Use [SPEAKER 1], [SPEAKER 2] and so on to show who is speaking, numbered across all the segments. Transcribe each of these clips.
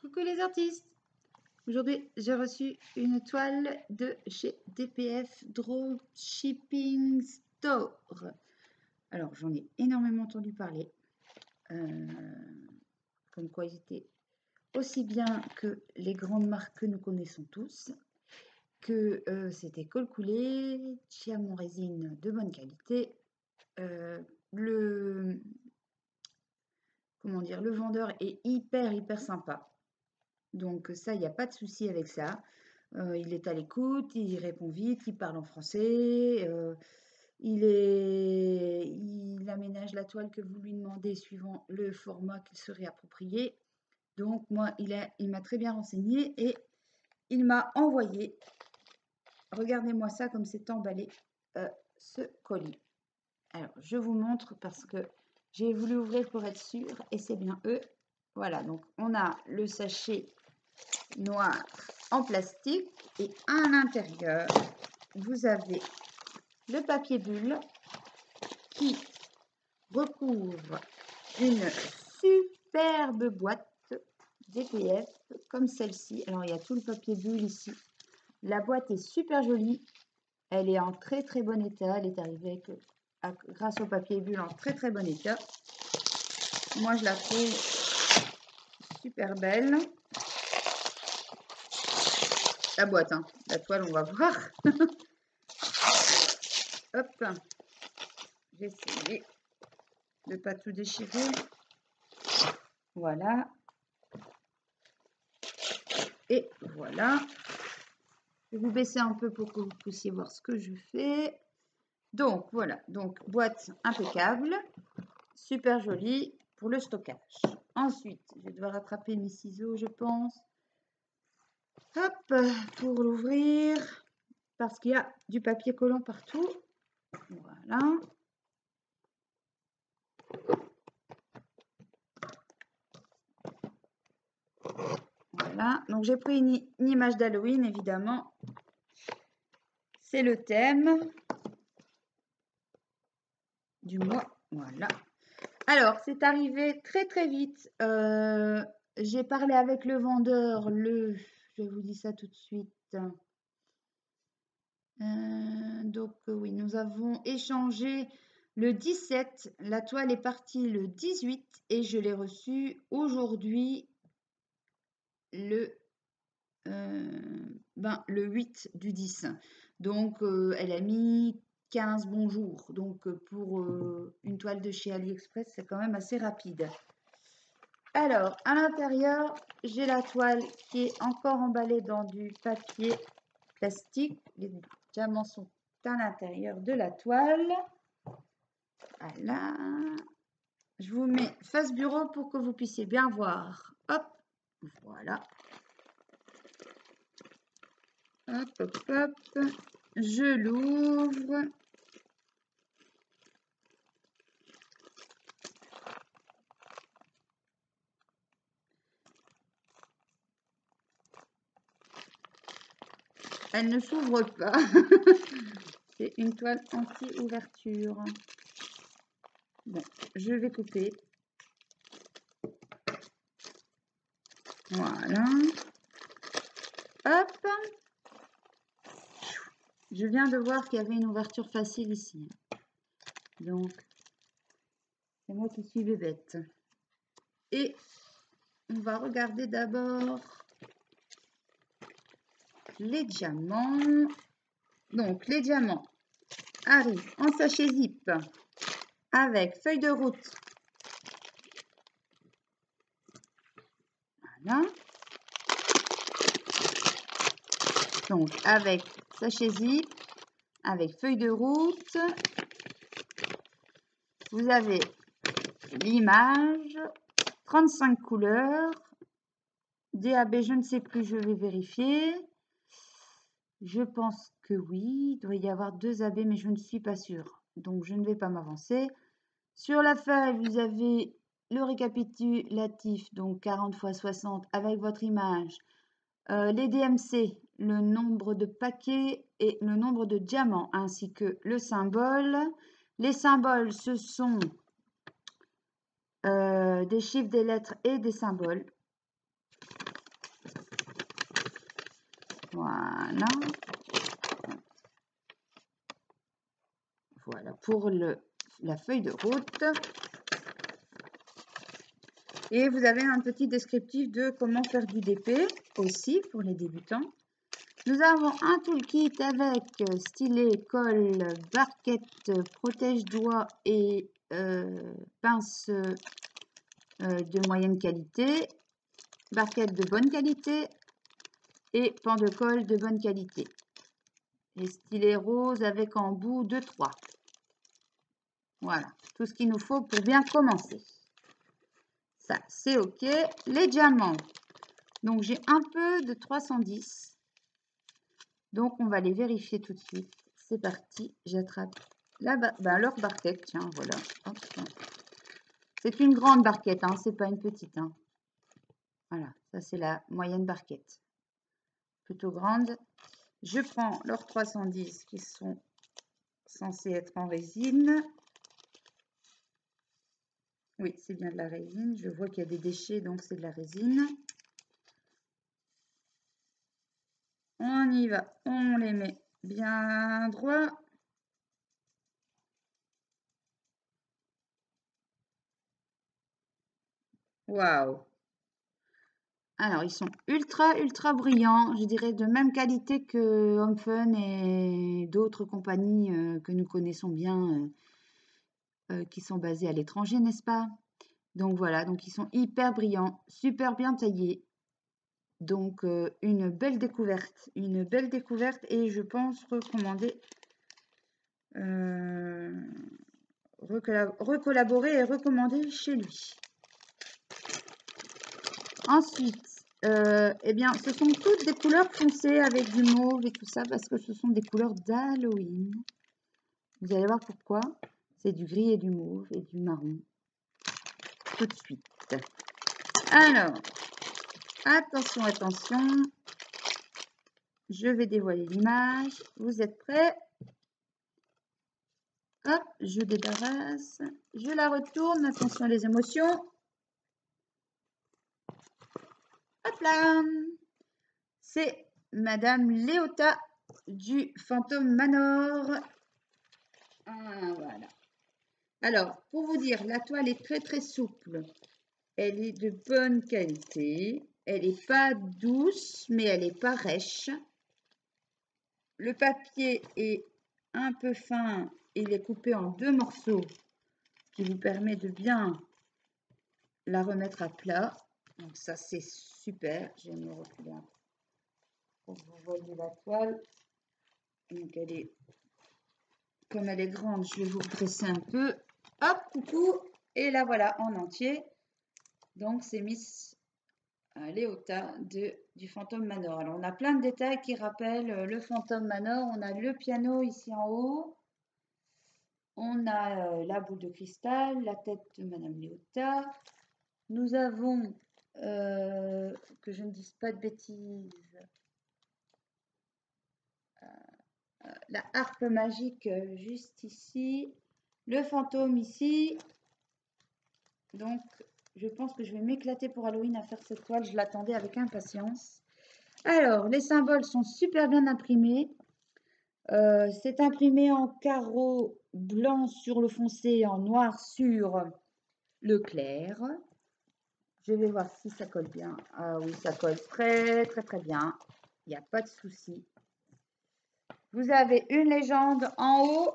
[SPEAKER 1] Coucou les artistes! Aujourd'hui, j'ai reçu une toile de chez DPF Dropshipping Store. Alors, j'en ai énormément entendu parler. Comme quoi ils étaient aussi bien que les grandes marques que nous connaissons tous. Que c'était col coulé, diamant résine de bonne qualité. Le vendeur est hyper sympa. Donc ça, il n'y a pas de souci avec ça. Il est à l'écoute, il répond vite, il parle en français, il aménage la toile que vous lui demandez suivant le format qu'il serait approprié. Donc moi, il m'a très bien renseigné et il m'a envoyé, regardez-moi ça comme c'est emballé, ce colis. Alors, je vous montre parce que j'ai voulu ouvrir pour être sûre et c'est bien eux. Voilà, donc on a le sachet noir en plastique et à l'intérieur vous avez le papier bulle qui recouvre une superbe boîte DPF comme celle-ci. Alors il y a tout le papier bulle ici. La boîte est super jolie, elle est en très bon état, elle est arrivée grâce au papier bulle en très bon état. Moi je la trouve super belle. La boîte, hein. La toile, on va voir. Hop, j'ai essayé de ne pas tout déchirer. Voilà. Et voilà. Je vais vous baisser un peu pour que vous puissiez voir ce que je fais. Donc, voilà. Donc, boîte impeccable. Super jolie pour le stockage. Ensuite, je vais devoir attraper mes ciseaux, je pense. Hop, pour l'ouvrir. Parce qu'il y a du papier collant partout. Voilà. Voilà, donc j'ai pris une image d'Halloween, évidemment. C'est le thème du mois. Voilà. Alors, c'est arrivé très vite. J'ai parlé avec le vendeur je vous dis ça tout de suite. Oui, nous avons échangé le 17. La toile est partie le 18 et je l'ai reçue aujourd'hui le 8 du 10. Donc, elle a mis 15 bons jours. Donc, pour une toile de chez AliExpress, c'est quand même assez rapide. Alors, à l'intérieur, j'ai la toile qui est encore emballée dans du papier plastique. Les diamants sont à l'intérieur de la toile. Voilà. Je vous mets face bureau pour que vous puissiez bien voir. Hop, voilà. Hop. Je l'ouvre. Elle ne s'ouvre pas. C'est une toile anti-ouverture. Bon, je vais couper. Voilà. Hop. Je viens de voir qu'il y avait une ouverture facile ici. Donc, c'est moi qui suis bébête. Et on va regarder d'abord les diamants. Donc, les diamants arrivent en sachet zip avec feuille de route. Voilà. Donc, avec sachet zip, avec feuille de route. Vous avez l'image, 35 couleurs. DAB, je ne sais plus, je vais vérifier. Je pense que oui, il doit y avoir 2 AB, mais je ne suis pas sûre. Donc, je ne vais pas m'avancer. Sur la feuille, vous avez le récapitulatif, donc 40 x 60 avec votre image. Les DMC, le nombre de paquets et le nombre de diamants, ainsi que le symbole. Les symboles, ce sont des chiffres, des lettres et des symboles. Voilà. Voilà pour la feuille de route. Et vous avez un petit descriptif de comment faire du DP aussi pour les débutants. Nous avons un toolkit avec stylet, colle, barquette, protège-doigts et pince de moyenne qualité, barquette de bonne qualité et pan de colle de bonne qualité. Et stylet rose avec embout de 3. Voilà, tout ce qu'il nous faut pour bien commencer. Ça, c'est OK. Les diamants. Donc, j'ai un peu de 310. Donc, on va les vérifier tout de suite. C'est parti. J'attrape leur barquette. Tiens, voilà. C'est une grande barquette, hein, c'est pas une petite. Hein. Voilà, ça c'est la moyenne barquette. Plutôt grande. Je prends leurs 310 qui sont censés être en résine. Oui, c'est bien de la résine. Je vois qu'il y a des déchets, donc c'est de la résine. On y va. On les met bien droit. Waouh! Alors, ils sont ultra brillants. Je dirais de même qualité que Home Fun et d'autres compagnies que nous connaissons bien, qui sont basées à l'étranger, n'est-ce pas? Donc voilà, donc ils sont hyper brillants, super bien taillés. Donc une belle découverte et je pense recommander, recollaborer et recommander chez lui. Ensuite, eh bien, ce sont toutes des couleurs foncées avec du mauve et tout ça parce que ce sont des couleurs d'Halloween. Vous allez voir pourquoi. C'est du gris et du mauve et du marron. Tout de suite. Alors, attention, attention. Je vais dévoiler l'image. Vous êtes prêts? Hop, je débarrasse. Je la retourne. Attention les émotions. Hop là. C'est Madame Léota du Phantom Manor. Ah, voilà. Alors, pour vous dire, la toile est très souple. Elle est de bonne qualité. Elle n'est pas douce, mais elle n'est pas rêche. Le papier est un peu fin. Il est coupé en 2 morceaux qui vous permet de bien la remettre à plat. Donc ça, c'est super. Je vais me reculer un peu pour que vous voyez la toile. Donc elle est, comme elle est grande, je vais vous redresser un peu. Hop, coucou. Et la voilà en entier. Donc c'est Miss Léota du Phantom Manor. Alors on a plein de détails qui rappellent le Phantom Manor. On a le piano ici en haut. On a la boule de cristal, la tête de Madame Léota. Nous avons, que je ne dise pas de bêtises, la harpe magique juste ici, le fantôme ici. Donc, je pense que je vais m'éclater pour Halloween à faire cette toile. Je l'attendais avec impatience. Alors, les symboles sont super bien imprimés. C'est imprimé en carreau blanc sur le foncé et en noir sur le clair. Je vais voir si ça colle bien. Ah oui, ça colle très bien. Il n'y a pas de souci. Vous avez une légende en haut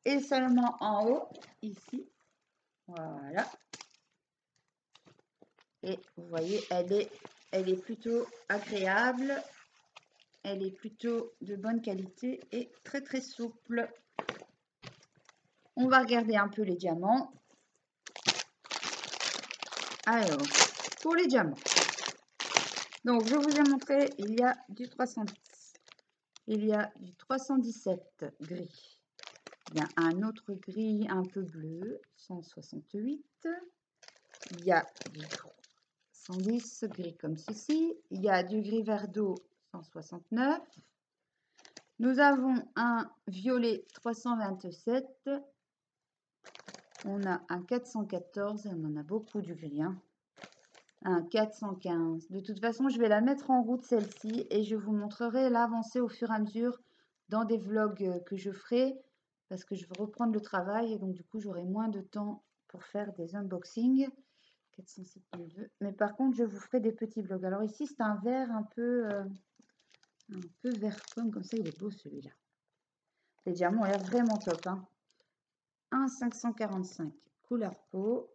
[SPEAKER 1] et seulement en haut, ici. Voilà. Et vous voyez, elle est plutôt agréable. Elle est plutôt de bonne qualité et très souple. On va regarder un peu les diamants. Alors, pour les diamants. Donc, je vous ai montré, il y a du 310. Il y a du 317 gris. Il y a un autre gris un peu bleu, 168. Il y a du 110 gris comme ceci. Il y a du gris vert d'eau, 169. Nous avons un violet 327. On a un 414 et on en a beaucoup du gris. Hein. Un 415. De toute façon, je vais la mettre en route celle-ci et je vous montrerai l'avancée au fur et à mesure dans des vlogs que je ferai parce que je vais reprendre le travail et donc du coup j'aurai moins de temps pour faire des unboxings. 407,2. Mais par contre, je vous ferai des petits vlogs. Alors ici, c'est un vert un peu vert pomme, comme ça, il est beau celui-là. Les diamants ont l'air vraiment top. Hein. 1,545 couleur peau.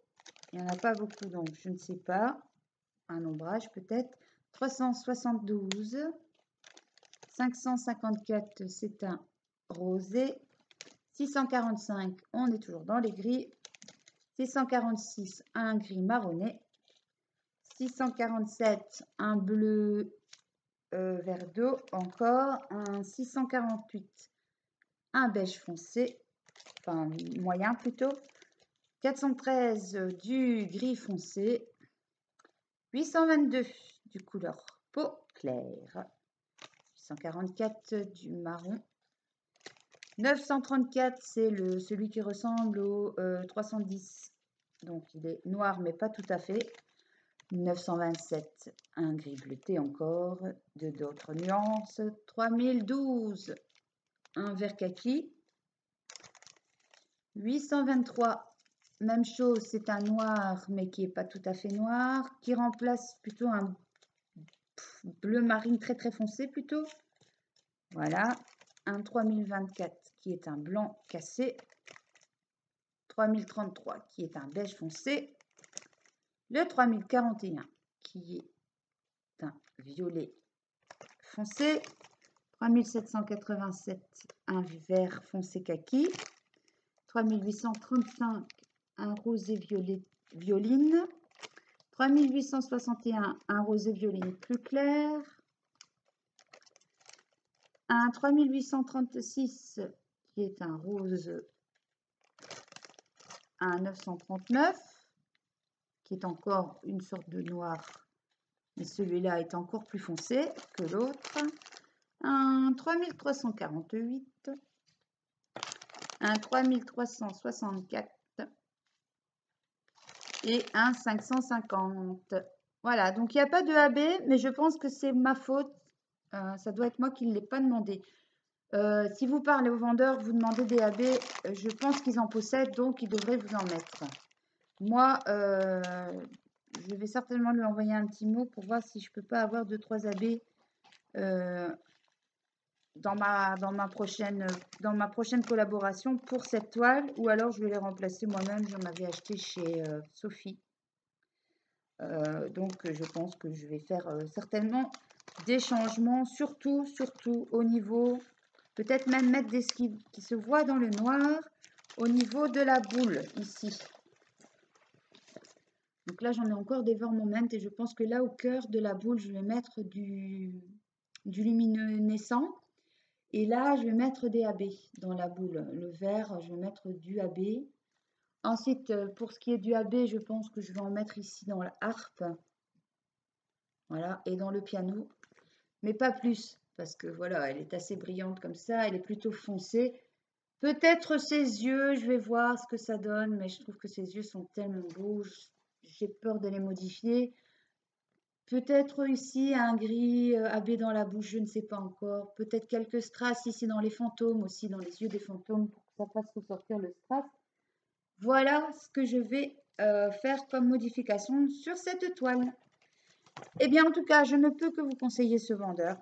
[SPEAKER 1] Il n'y en a pas beaucoup, donc je ne sais pas. Un ombrage peut-être. 372. 554, c'est un rosé. 645, on est toujours dans les gris. 646, un gris marronné. 647, un bleu vert d'eau. Encore un 648, un beige foncé. Enfin, moyen plutôt. 413, du gris foncé. 822, du couleur peau claire. 844, du marron. 934, c'est celui qui ressemble au 310. Donc, il est noir, mais pas tout à fait. 927, un gris bleuté encore, de d'autres nuances. 3012, un vert kaki. 823, même chose, c'est un noir, mais qui n'est pas tout à fait noir, qui remplace plutôt un bleu marine très très foncé plutôt. Voilà, un 3024 qui est un blanc cassé. 3033 qui est un beige foncé. Le 3041 qui est un violet foncé. 3787, un vert foncé kaki. 3835, un rosé violet violine. 3861, un rosé violine plus clair. Un 3836 qui est un rose, un 939 qui est encore une sorte de noir, mais celui-là est encore plus foncé que l'autre. Un 3348, un 3364 et un 550. Voilà, donc il n'y a pas de AB, mais je pense que c'est ma faute. Ça doit être moi qui ne l'ai pas demandé. Si vous parlez aux vendeurs, vous demandez des AB, je pense qu'ils en possèdent, donc ils devraient vous en mettre. Moi, je vais certainement lui envoyer un petit mot pour voir si je peux pas avoir 2-3 AB dans ma prochaine collaboration pour cette toile, ou alors je vais les remplacer moi-même. J'en avais acheté chez Sophie. Donc je pense que je vais faire certainement des changements, surtout au niveau, peut-être même mettre des skis qui se voient dans le noir au niveau de la boule ici. Donc là j'en ai encore des Moment et je pense que là au cœur de la boule je vais mettre du luminescent et là je vais mettre des AB dans la boule. Le vert je vais mettre du AB. Ensuite pour ce qui est du AB je pense que je vais en mettre ici dans la harpe. Voilà, et dans le piano, mais pas plus, parce que voilà, elle est assez brillante comme ça, elle est plutôt foncée. Peut-être ses yeux, je vais voir ce que ça donne, mais je trouve que ses yeux sont tellement beaux, j'ai peur de les modifier. Peut-être ici un gris AB dans la bouche, je ne sais pas encore. Peut-être quelques strass ici dans les fantômes, aussi dans les yeux des fantômes, pour que ça fasse ressortir le strass. Voilà ce que je vais faire comme modification sur cette toile. Eh bien, en tout cas, je ne peux que vous conseiller ce vendeur,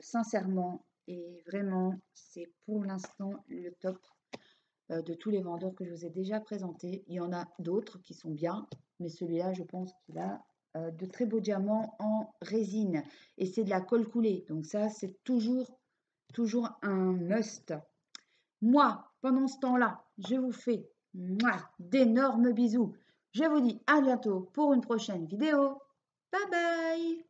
[SPEAKER 1] sincèrement, et vraiment, c'est pour l'instant le top de tous les vendeurs que je vous ai déjà présentés. Il y en a d'autres qui sont bien, mais celui-là, je pense qu'il a de très beaux diamants en résine, et c'est de la colle coulée, donc ça, c'est toujours un must. Moi, pendant ce temps-là, je vous fais d'énormes bisous. Je vous dis à bientôt pour une prochaine vidéo. Bye bye!